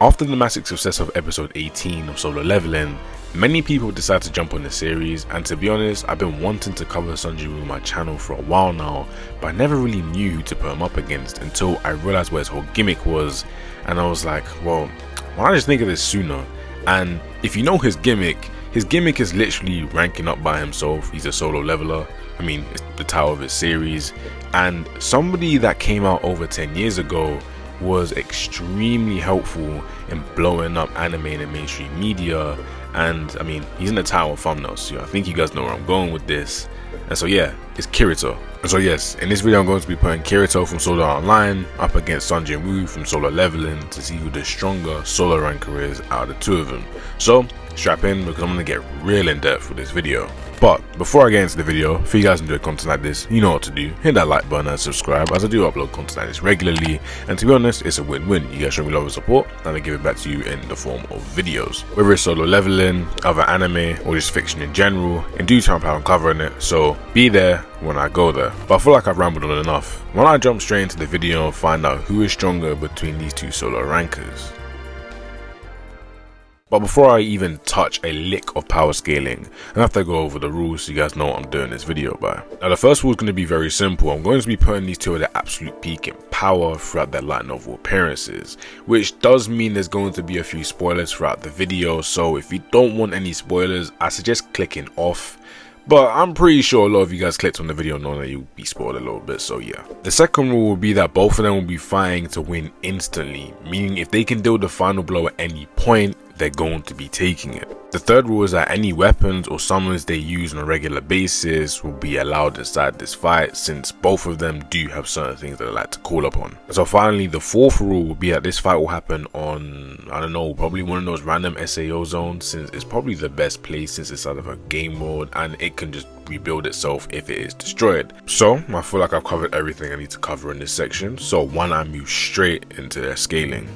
after the massive success of episode 18 of Solo Leveling, many people decided to jump on the series, and to be honest, I've been wanting to cover Sung Jin-Woo on my channel for a while now, but I never really knew who to put him up against until I realized what his whole gimmick was, and I was like, well, why don't I just think of this sooner? And if you know his gimmick is literally ranking up by himself. He's a solo leveler. I mean, it's the title of his series, and somebody that came out over 10 years ago was extremely helpful in blowing up anime in the mainstream media. And I mean, he's in the title and thumbnail, so I think you guys know where I'm going with this. And so yeah, it's Kirito. And so yes, in this video I'm going to be putting Kirito from Sword Art Online up against Sung Jin-Woo from Solo Leveling to see who the stronger solo ranker is out of the two of them. So strap in, because I'm going to get real in depth with this video. But before I get into the video, if you guys enjoy content like this, you know what to do. Hit that like button and subscribe, as I do upload content like this regularly, and to be honest, it's a win-win. You guys show me love and support, and I give it back to you in the form of videos. Whether it's solo leveling, other anime, or just fiction in general, in due time I'm covering it, so be there when I go there. But I feel like I've rambled on enough. Why don't I jump straight into the video and find out who is stronger between these two solo rankers. But before I even touch a lick of power scaling, I have to go over the rules so you guys know what I'm doing this video by. Now the first rule is going to be very simple. I'm going to be putting these two at their absolute peak in power throughout their light novel appearances, which does mean there's going to be a few spoilers throughout the video, so if you don't want any spoilers, I suggest clicking off. But I'm pretty sure a lot of you guys clicked on the video knowing that you'll be spoiled a little bit, so yeah. The second rule will be that both of them will be fighting to win instantly, meaning if they can deal the final blow at any point, they're going to be taking it. The third rule is that any weapons or summons they use on a regular basis will be allowed inside this fight, since both of them do have certain things that they like to call upon. So finally, the fourth rule will be that this fight will happen on, I don't know, probably one of those random SAO zones, since it's probably the best place since it's out of a game mode and it can just rebuild itself if it is destroyed. So I feel like I've covered everything I need to cover in this section, so why not move straight into their scaling.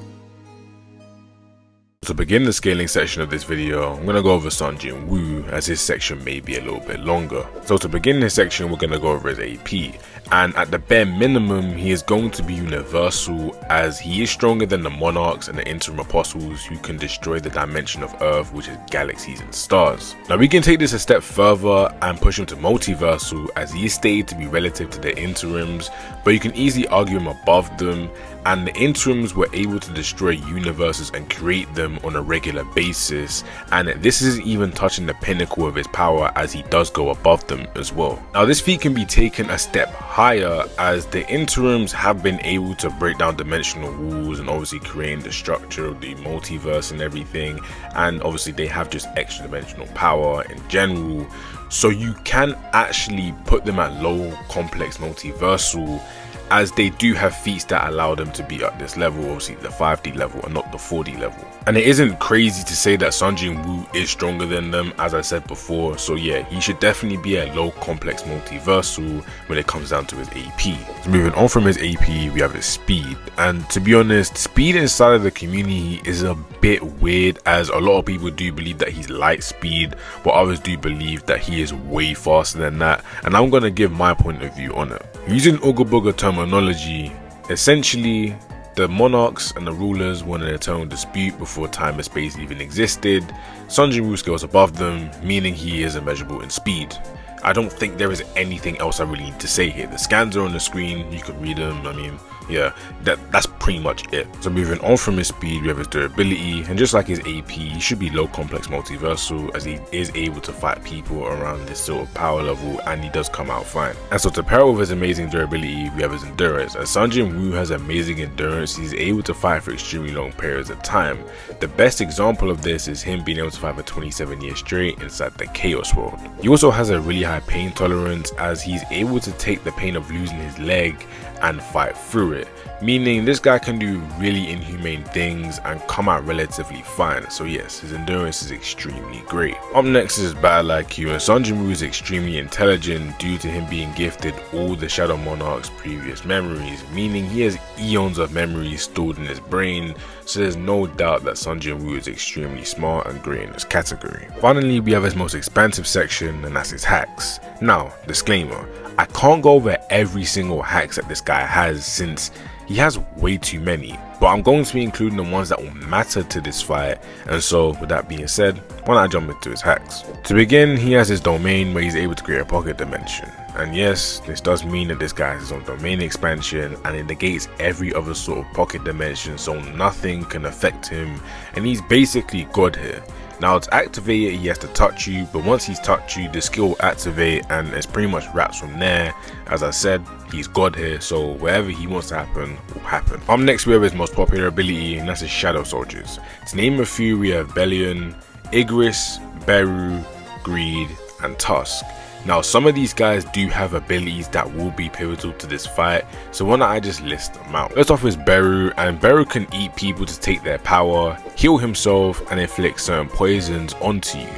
To begin the scaling section of this video, I'm going to go over Sung Jin-Woo, as his section may be a little bit longer. So to begin this section, we're going to go over his AP, and at the bare minimum, he is going to be universal, as he is stronger than the monarchs and the interim apostles who can destroy the dimension of Earth, which is galaxies and stars. Now we can take this a step further and push him to multiversal, as he is stated to be relative to the interims, but you can easily argue him above them, and the interims were able to destroy universes and create them on a regular basis, and this isn't even touching the pinnacle of his power, as he does go above them as well. Now this feat can be taken a step higher, as the interims have been able to break down dimensional walls and obviously creating the structure of the multiverse and everything, and obviously they have just extra dimensional power in general, so you can actually put them at low complex multiversal, as they do have feats that allow them to be at this level, obviously the 5D level and not the 4D level. And it isn't crazy to say that Sung Jin-Woo is stronger than them, as I said before, so yeah, he should definitely be a low complex multiversal when it comes down to his AP. So moving on from his AP, we have his speed, and to be honest, speed inside of the community is a bit weird, as a lot of people do believe that he's light speed, but others do believe that he is way faster than that, and I'm gonna give my point of view on it. Using Ooga Booga terminology, essentially the monarchs and the rulers won an eternal dispute before time and space even existed. Sung Jin-Woo scales above them, meaning he is immeasurable in speed. I don't think there is anything else I really need to say here. The scans are on the screen, you can read them. I mean, yeah, that's pretty much it. So moving on from his speed, we have his durability, and just like his AP, he should be low complex multiversal, as he is able to fight people around this sort of power level, and he does come out fine. And so to pair with his amazing durability, we have his endurance. As Sung Jin-Woo has amazing endurance, he's able to fight for extremely long periods of time. The best example of this is him being able to fight for 27 years straight inside the Chaos World. He also has a really high pain tolerance, as he's able to take the pain of losing his leg and fight through it, meaning this guy can do really inhumane things and come out relatively fine. So yes, his endurance is extremely great. Up next is his battle IQ, and Sung Jin-Woo is extremely intelligent due to him being gifted all the Shadow Monarch's previous memories, meaning he has eons of memories stored in his brain, so there's no doubt that Sung Jin-Woo is extremely smart and great in this category. Finally, we have his most expansive section, and that's his hacks. Now, disclaimer, I can't go over every single hacks that this guy has, since he has way too many, but I'm going to be including the ones that will matter to this fight. And so with that being said, why not jump into his hacks? To begin, he has his domain where he's able to create a pocket dimension. And yes, this does mean that this guy has his own domain expansion, and it negates every other sort of pocket dimension, so nothing can affect him, and he's basically God here. Now to activate it, he has to touch you, but once he's touched you, the skill will activate, and it's pretty much wraps from there. As I said, he's God here, so whatever he wants to happen will happen. Up next, we have his most popular ability, and that's his Shadow Soldiers. To name a few, we have Bellion, Igris, Beru, Greed, and Tusk. Now some of these guys do have abilities that will be pivotal to this fight, so why not I just list them out. Let's off with Beru, and Beru can eat people to take their power, heal himself, and inflict certain poisons onto you.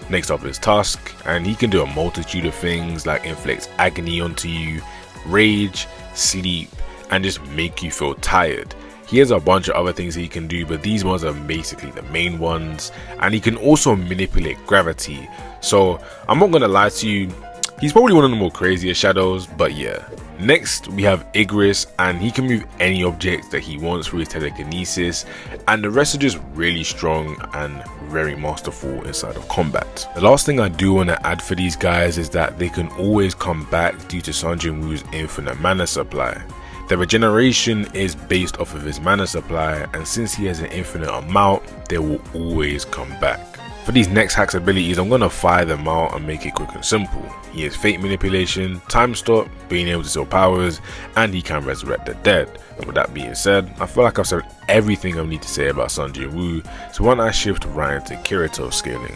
Next up is Tusk, and he can do a multitude of things like inflict agony onto you, rage, sleep, and just make you feel tired. He has a bunch of other things he can do, but these ones are basically the main ones, and he can also manipulate gravity. So I'm not gonna lie to you, he's probably one of the more crazier shadows, but yeah. Next we have Igris, and he can move any object that he wants through his telekinesis, and the rest are just really strong and very masterful inside of combat. The last thing I do want to add for these guys is that they can always come back due to Sung Jin-Woo's infinite mana supply. The regeneration is based off of his mana supply, and since he has an infinite amount, they will always come back. For these next hacks abilities, I'm going to fire them out and make it quick and simple. He has Fate Manipulation, Time Stop, being able to steal powers, and he can resurrect the dead. And with that being said, I feel like I've said everything I need to say about Sung Jin-Woo, so why don't I shift right into Kirito scaling.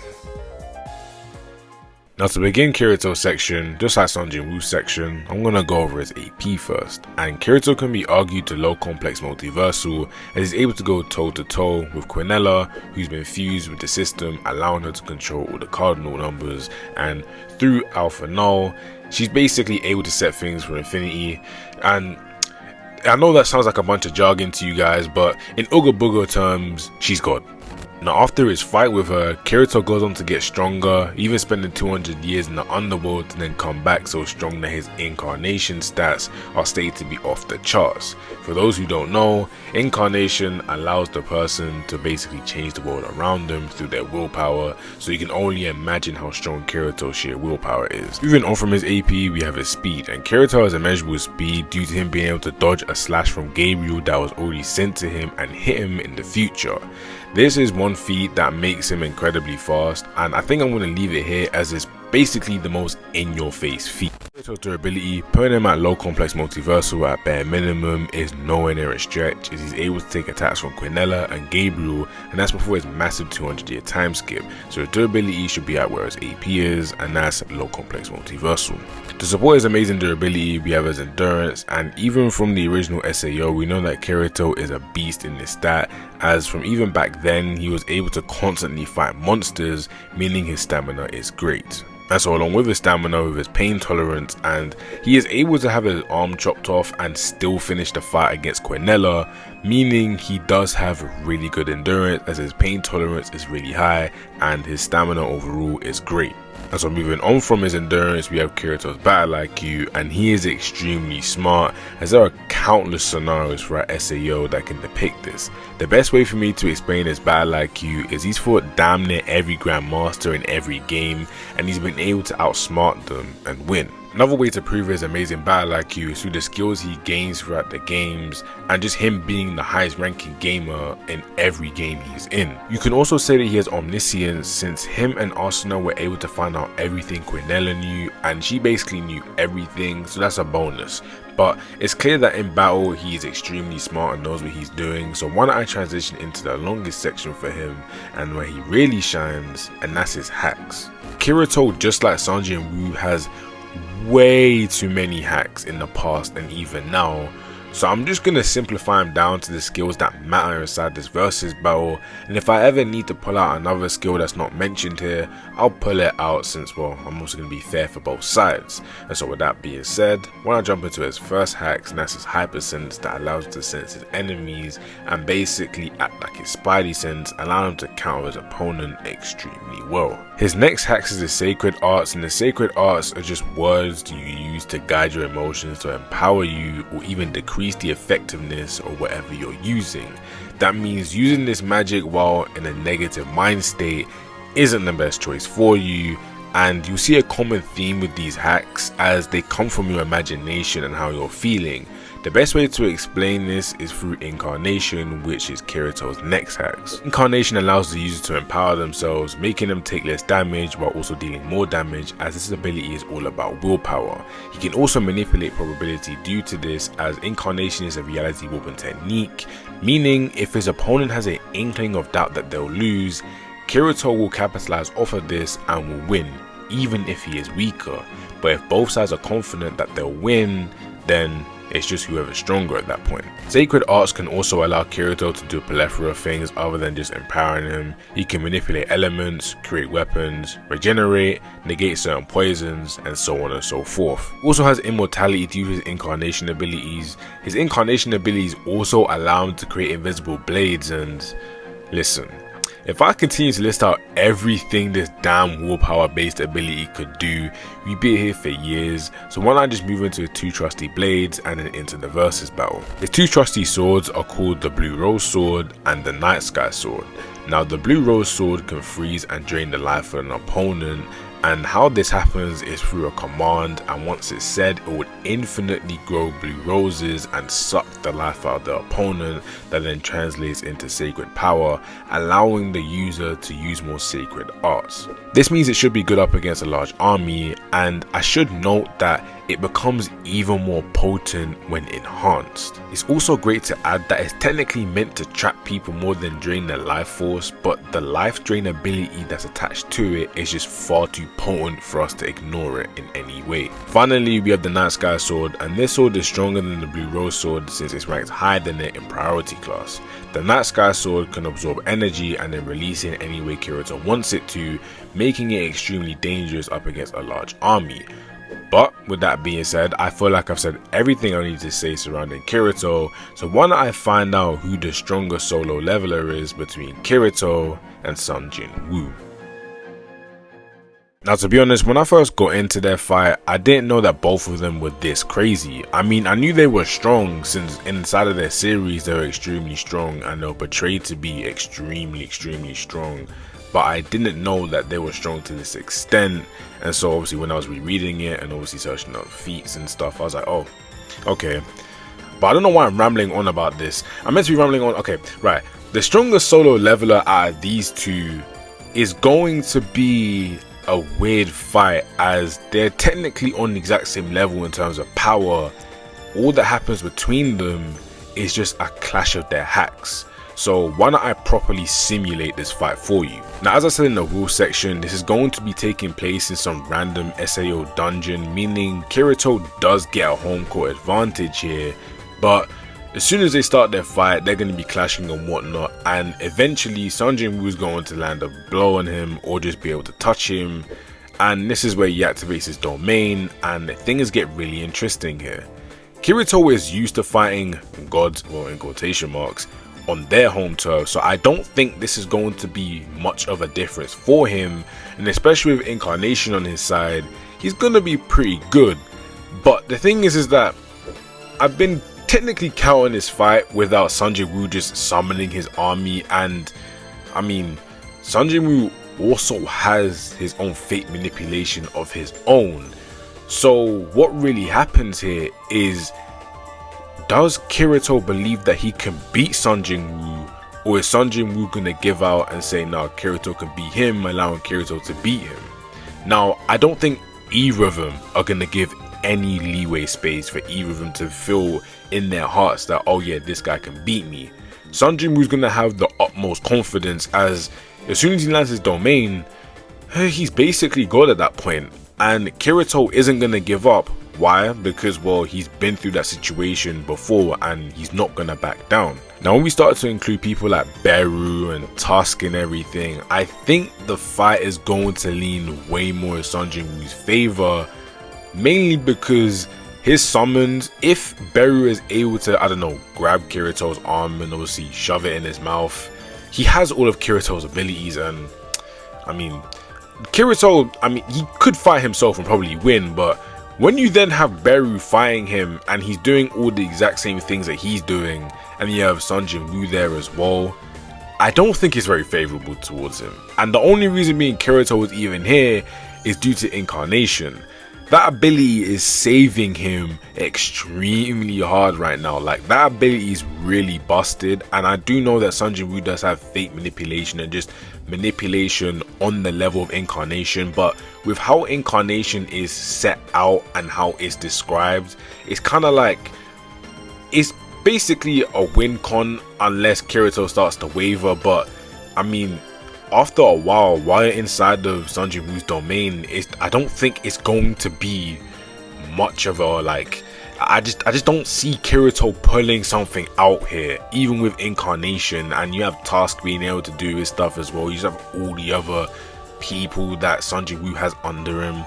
Now to begin Kirito's section, just like Sung Jin-Woo's section, I'm going to go over his AP first. And Kirito can be argued to low complex multiversal, as he's able to go toe to toe with Quinella, who's been fused with the system, allowing her to control all the cardinal numbers, and through Alpha Null, she's basically able to set things for infinity. And I know that sounds like a bunch of jargon to you guys, but in Ooga Booga terms, she's God. Now after his fight with her, Kirito goes on to get stronger, even spending 200 years in the underworld to then come back so strong that his incarnation stats are stated to be off the charts. For those who don't know, incarnation allows the person to basically change the world around them through their willpower, so you can only imagine how strong Kirito's sheer willpower is. Moving on from his AP, we have his speed, and Kirito has immeasurable speed due to him being able to dodge a slash from Gabriel that was already sent to him and hit him in the future. This is one feat that makes him incredibly fast, and I think I'm going to leave it here as it's basically the most in-your-face feat. Kirito's durability, putting him at low complex multiversal at bare minimum, is nowhere near a stretch, as he's able to take attacks from Quinella and Gabriel, and that's before his massive 200-year time skip, so his durability should be at where his AP is, and that's low complex multiversal. To support his amazing durability, we have his endurance, and even from the original SAO, we know that Kirito is a beast in this stat, as from even back then, he was able to constantly fight monsters, meaning his stamina is great. And so along with his stamina, with his pain tolerance, and he is able to have his arm chopped off and still finish the fight against Quinella, meaning he does have really good endurance as his pain tolerance is really high and his stamina overall is great. And so moving on from his endurance, we have Kirito's battle IQ, and he is extremely smart, as there are countless scenarios for our SAO that can depict this. The best way for me to explain his battle IQ is he's fought damn near every Grandmaster in every game, and he's been able to outsmart them and win. Another way to prove his amazing battle IQ is through the skills he gains throughout the games, and just him being the highest ranking gamer in every game he's in. You can also say that he has omniscience, since him and Asuna were able to find out everything Quinella knew, and she basically knew everything, so that's a bonus. But it's clear that in battle he is extremely smart and knows what he's doing, so why don't I transition into the longest section for him and where he really shines, and that's his hacks. Kirito, just like Sung Jin-Woo, has way too many hacks in the past and even now, so I'm just going to simplify them down to the skills that matter inside this versus battle, and if I ever need to pull out another skill that's not mentioned here, I'll pull it out, since, well, I'm also going to be fair for both sides. And so with that being said, when I jump into his first hacks, and that's his hypersense that allows him to sense his enemies and basically act like his spidey sense, allowing him to counter his opponent extremely well. His next hacks is his sacred arts, and the sacred arts are just words you use to guide your emotions, to empower you or even decrease increase the effectiveness of whatever you're using. That means using this magic while in a negative mind state isn't the best choice for you, and you see a common theme with these hacks as they come from your imagination and how you're feeling. The best way to explain this is through Incarnation, which is Kirito's next hacks. Incarnation allows the user to empower themselves, making them take less damage while also dealing more damage, as this ability is all about willpower. He can also manipulate probability due to this, as Incarnation is a reality warping technique, meaning if his opponent has an inkling of doubt that they'll lose, Kirito will capitalize off of this and will win, even if he is weaker. But if both sides are confident that they'll win, then it's just whoever's stronger at that point. Sacred arts can also allow Kirito to do a plethora of things other than just empowering him. He can manipulate elements, create weapons, regenerate, negate certain poisons, and so on and so forth. He also has immortality due to his incarnation abilities. His incarnation abilities also allow him to create invisible blades, and listen, if I continue to list out everything this damn willpower based ability could do, we'd be here for years, so why not just move into 2 trusty blades and then into the versus battle. His 2 trusty swords are called the Blue Rose Sword and the Night Sky Sword. Now the Blue Rose Sword can freeze and drain the life of an opponent, and how this happens is through a command, and once it's said, it would infinitely grow blue roses and suck the life out of the opponent, that then translates into sacred power, allowing the user to use more sacred arts. This means it should be good up against a large army, and I should note that it becomes even more potent when enhanced. It's also great to add that it's technically meant to trap people more than drain their life force, but the life drain ability that's attached to it is just far too potent for us to ignore it in any way. Finally, we have the Night Sky Sword, and this sword is stronger than the Blue Rose Sword since it's ranked higher than it in priority class. The Night Sky Sword can absorb energy and then release it in any way Kirito wants it to, making it extremely dangerous up against a large army. But with that being said, I feel like I've said everything I need to say surrounding Kirito, so why not I find out who the stronger solo leveler is between Kirito and Sung Jin-Woo. Now, to be honest, when I first got into their fight, I didn't know that both of them were this crazy. I mean, I knew they were strong since inside of their series they were extremely strong and they were portrayed to be extremely strong, but I didn't know that they were strong to this extent. And so obviously when I was rereading it and obviously searching up feats and stuff, I was like, oh, okay. But I don't know why I'm rambling on about this. I'm meant to be rambling on, okay, right. The strongest solo leveler out of these two is going to be a weird fight, as they're technically on the exact same level in terms of power. All that happens between them is just a clash of their hacks. So why not I properly simulate this fight for you. Now, as I said in the rules section, this is going to be taking place in some random SAO dungeon, meaning Kirito does get a home court advantage here, but as soon as they start their fight, they're going to be clashing and whatnot, and eventually Sung Jin-Woo is going to land a blow on him or just be able to touch him, and this is where he activates his domain, and things get really interesting here. Kirito is used to fighting gods, well, in quotation marks, on their home turf, so I don't think this is going to be much of a difference for him, and especially with Incarnation on his side, he's going to be pretty good. But the thing is that I've been technically counting this fight without Sung Jin-Woo just summoning his army, and I mean, Sung Jin-Woo also has his own fate manipulation of his own. So what really happens here is, does Kirito believe that he can beat Sung Jin-Woo, or is Sung Jin-Woo gonna give out and say, nah, Kirito can beat him, allowing Kirito to beat him? Now, I don't think either of them are gonna give any leeway space for either of them to feel in their hearts that, oh yeah, this guy can beat me. Sung Jin-Woo's gonna have the utmost confidence, as soon as he lands his domain, he's basically God at that point, and Kirito isn't gonna give up. Why? Because, well, he's been through that situation before and he's not gonna back down. Now, when we start to include people like Beru and Tusk and everything, I think the fight is going to lean way more in Sung Jin-Woo's favor, mainly because his summons, if Beru is able to, I don't know, grab Kirito's arm and obviously shove it in his mouth, he has all of Kirito's abilities, and I mean, Kirito, I mean, he could fight himself and probably win, but When you then have Beru fighting him and he's doing all the exact same things that he's doing, and you have Sung Jin-Woo there as well, I don't think it's very favorable towards him. And the only reason being Kirito was even here is due to incarnation. That ability is saving him extremely hard right now. Like, that ability is really busted, and I do know that Sung Jin-Woo does have fate manipulation and just manipulation on the level of incarnation, but with how incarnation is set out and how it's described, it's kind of like, it's basically a win con unless Kirito starts to waver. But I mean, after a while you're inside of Sung Jin-Woo's domain, I don't think it's going to be much of a, like, I just don't see Kirito pulling something out here, even with incarnation. And you have Task being able to do his stuff as well. You just have all the other people that Sung Jin-Woo has under him.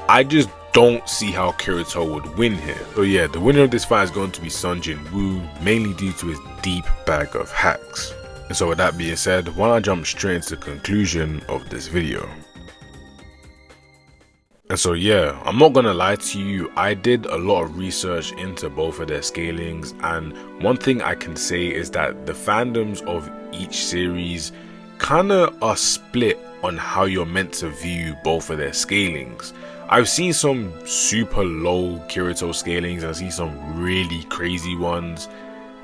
I just don't see how Kirito would win here. So yeah, the winner of this fight is going to be Sung Jin-Woo, mainly due to his deep bag of hacks. And so with that being said, why don't I jump straight into the conclusion of this video. And so yeah, I'm not gonna lie to you, I did a lot of research into both of their scalings, and one thing I can say is that the fandoms of each series kinda are split on how you're meant to view both of their scalings. I've seen some super low Kirito scalings and I've seen some really crazy ones,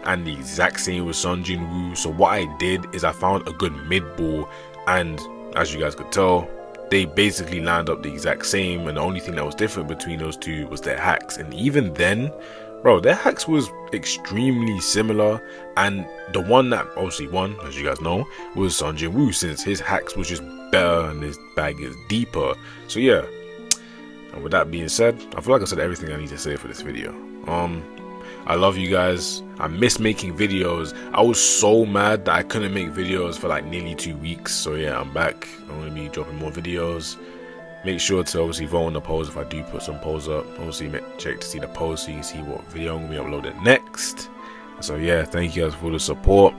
and the exact same with Sung Jin-Woo. So what I did is I found a good mid-ball, and as you guys could tell, they basically lined up the exact same, and the only thing that was different between those two was their hacks. And even then, bro, their hacks was extremely similar, and the one that obviously won, as you guys know, was Sung Jin-Woo, since his hacks was just better and his bag is deeper. So yeah, and with that being said, I feel like I said everything I need to say for this video. I love you guys. I miss making videos. I was so mad that I couldn't make videos for like nearly 2 weeks. So yeah, I'm back. I'm gonna be dropping more videos. Make sure to obviously vote on the polls if I do put some polls up. Obviously check to see the polls so you can see what video I'm gonna be uploading next. So yeah, thank you guys for the support.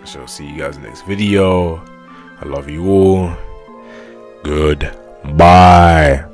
I shall see you guys in the next video. I love you all. Goodbye.